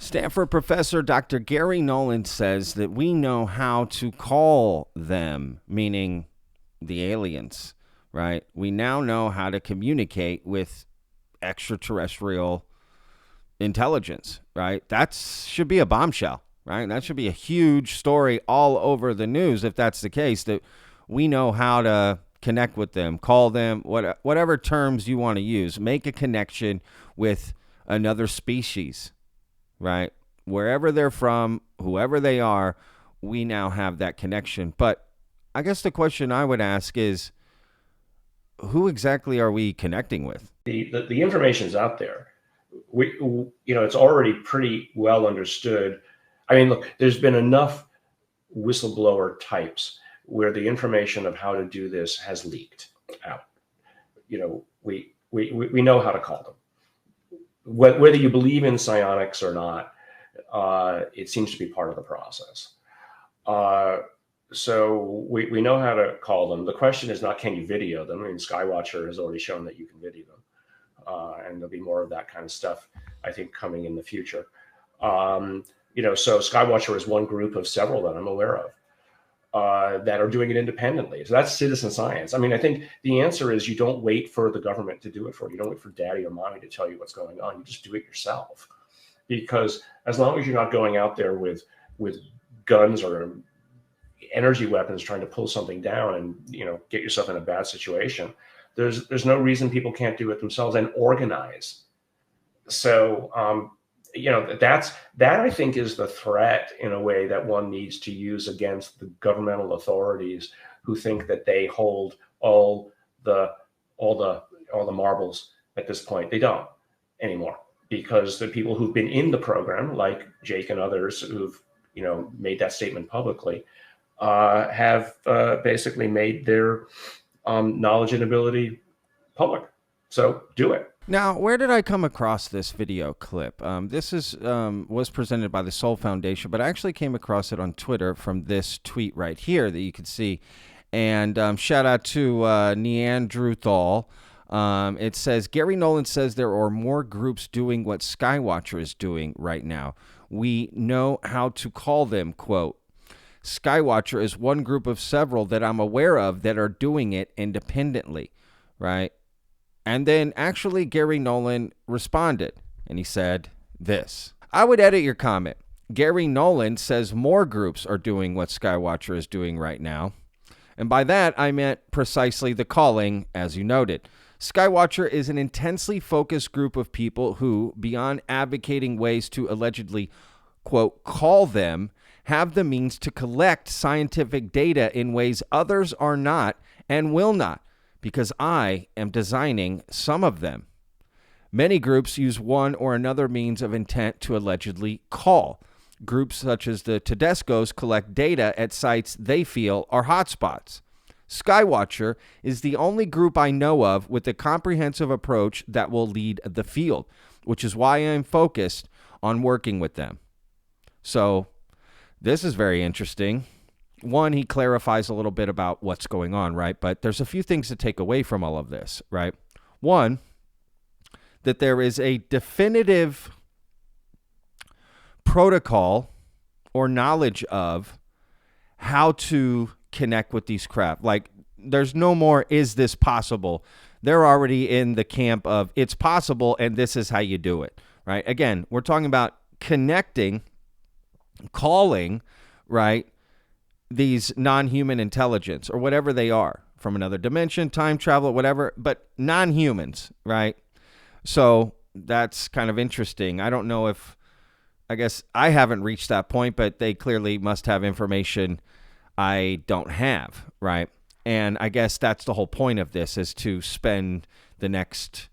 Stanford professor Dr. Garry Nolan says that we know how to call them, meaning the aliens, right? We now know how to communicate with extraterrestrial intelligence, right? That should be a bombshell, right? That should be a huge story all over the news if that's the case, that we know how to connect with them, call them, whatever terms you want to use, make a connection with another species, right? Wherever they're from, whoever they are, we now have that connection. But I guess the question I would ask is, who exactly are we connecting with? The information's out there. It's already pretty well understood. I mean, look, there's been enough whistleblower types where the information of how to do this has leaked out. We know how to call them. Whether you believe in psionics or not, it seems to be part of the process. So we know how to call them. The question is not, can you video them? I mean, Skywatcher has already shown that you can video them. And there'll be more of that kind of stuff, I think, coming in the future. So Skywatcher is one group of several that I'm aware of that are doing it independently. So that's citizen science. I mean, I think the answer is you don't wait for the government to do it for you. You don't wait for daddy or mommy to tell you what's going on. You just do it yourself. Because as long as you're not going out there with guns or energy weapons trying to pull something down and get yourself in a bad situation, there's no reason people can't do it themselves and organize. So that I think is the threat in a way that one needs to use against the governmental authorities who think that they hold all the marbles at this point. They don't anymore, because the people who've been in the program, like Jake and others who've made that statement publicly, have basically made their knowledge and ability public. So do it. Now, where did I come across this video clip? This was presented by the Soul Foundation, but I actually came across it on Twitter from this tweet right here that you can see. And shout out to Neanderthal. It says, Garry Nolan says there are more groups doing what Skywatcher is doing right now. We know how to call them, quote. Skywatcher is one group of several that I'm aware of that are doing it independently, right? And then actually Garry Nolan responded, and he said this. I would edit your comment. Garry Nolan says more groups are doing what Skywatcher is doing right now. And by that, I meant precisely the calling, as you noted. Skywatcher is an intensely focused group of people who, beyond advocating ways to allegedly, quote, call them, have the means to collect scientific data in ways others are not and will not, because I am designing some of them. Many groups use one or another means of intent to allegedly call. Groups such as the Tedescos collect data at sites they feel are hotspots. Skywatcher is the only group I know of with a comprehensive approach that will lead the field, which is why I'm focused on working with them. So this is very interesting. One, he clarifies a little bit about what's going on, right? But there's a few things to take away from all of this, right? One, that there is a definitive protocol or knowledge of how to connect with these craft. Like, there's no more, is this possible? They're already in the camp of it's possible and this is how you do it, right? Again, we're talking about connecting, calling, right, these non-human intelligence or whatever they are from another dimension, time travel, whatever, but non-humans, right? So that's kind of interesting. I don't know if, I guess I haven't reached that point, but they clearly must have information I don't have, right? And I guess that's the whole point of this, is to spend the next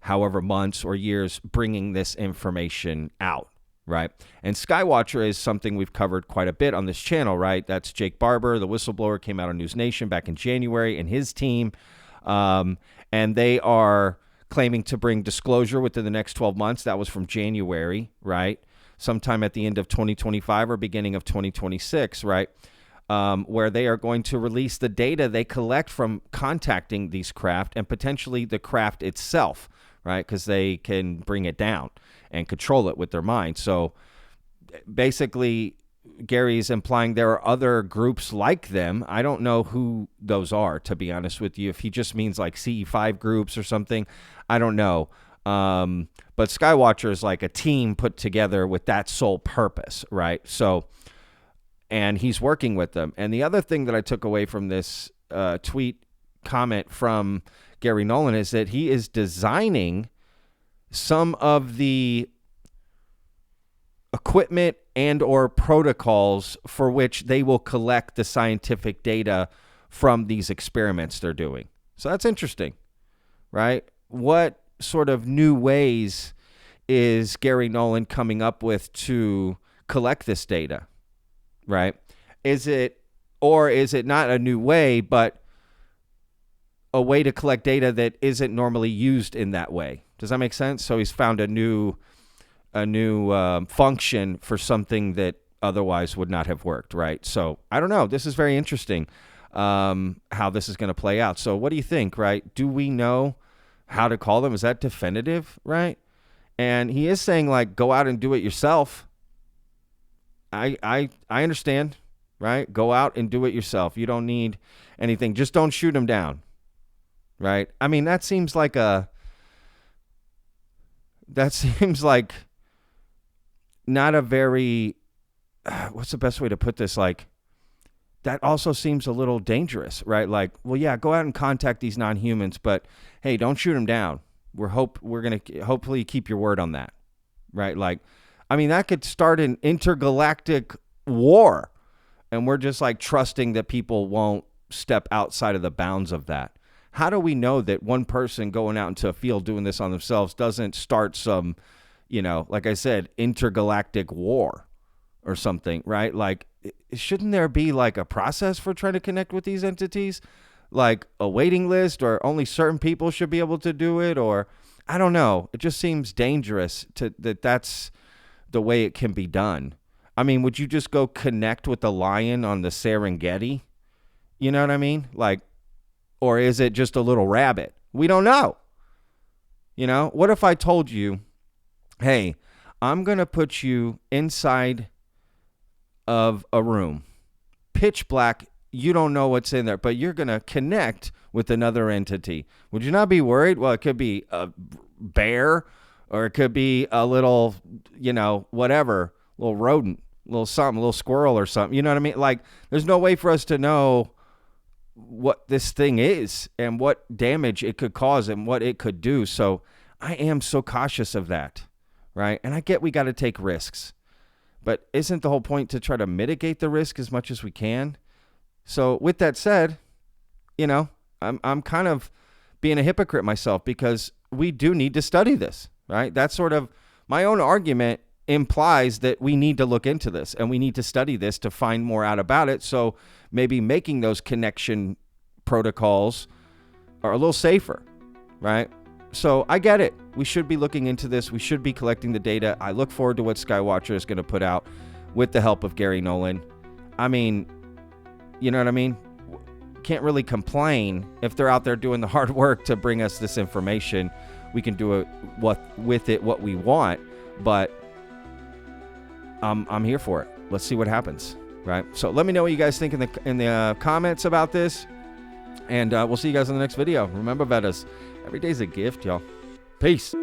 however months or years bringing this information out, right? And Skywatcher is something we've covered quite a bit on this channel, right? That's Jake Barber, the whistleblower, came out on News Nation back in January, and his team. And they are claiming to bring disclosure within the next 12 months. That was from January, right? Sometime at the end of 2025 or beginning of 2026, right? Where they are going to release the data they collect from contacting these craft and potentially the craft itself, right? Because they can bring it down and control it with their mind. So basically Gary's implying there are other groups like them. I don't know who those are, to be honest with you. If he just means like CE5 groups or something, I don't know. But Skywatcher is like a team put together with that sole purpose, right? So, and he's working with them. And the other thing that I took away from this tweet comment from Garry Nolan is that he is designing some of the equipment and or protocols for which they will collect the scientific data from these experiments they're doing. So that's interesting, right? What sort of new ways is Garry Nolan coming up with to collect this data, right? Is it not a new way, but a way to collect data that isn't normally used in that way? Does that make sense? So he's found a new function for something that otherwise would not have worked, right? So I don't know. This is very interesting how this is going to play out. So what do you think, right? Do we know how to call them? Is that definitive, right? And he is saying, like, go out and do it yourself. I understand, right? Go out and do it yourself. You don't need anything. Just don't shoot them down, right? I mean, that seems like not a very, what's the best way to put this? Like, that also seems a little dangerous, right? Like, well, yeah, go out and contact these non-humans, but hey, don't shoot them down. We're going to hopefully keep your word on that, right? Like, I mean, that could start an intergalactic war, and we're just like trusting that people won't step outside of the bounds of that. How do we know that one person going out into a field doing this on themselves doesn't start some, like I said, intergalactic war or something, right? Like, shouldn't there be like a process for trying to connect with these entities? Like a waiting list, or only certain people should be able to do it? Or I don't know. It just seems dangerous that's the way it can be done. I mean, would you just go connect with the lion on the Serengeti? You know what I mean? Like, or is it just a little rabbit? We don't know. What if I told you, hey, I'm going to put you inside of a room, pitch black, you don't know what's in there, but you're going to connect with another entity. Would you not be worried? Well, it could be a bear, or it could be a little, whatever, little rodent, little something, little squirrel or something. You know what I mean? Like, there's no way for us to know what this thing is and what damage it could cause and what it could do. So I am so cautious of that, right? And I get we got to take risks, but isn't the whole point to try to mitigate the risk as much as we can? So with that said, I'm kind of being a hypocrite myself, because we do need to study this, right? That's sort of my own argument implies that we need to look into this and we need to study this to find more out about it. So maybe making those connection protocols are a little safer, right? So I get it. We should be looking into this. We should be collecting the data. I look forward to what Skywatcher is going to put out with the help of Garry Nolan. I mean, you know what I mean? Can't really complain if they're out there doing the hard work to bring us this information. We can do what we want, but I'm here for it. Let's see what happens, right? So let me know what you guys think in the comments about this, and we'll see you guys in the next video. Remember, Vedas, every day's a gift, y'all. Peace.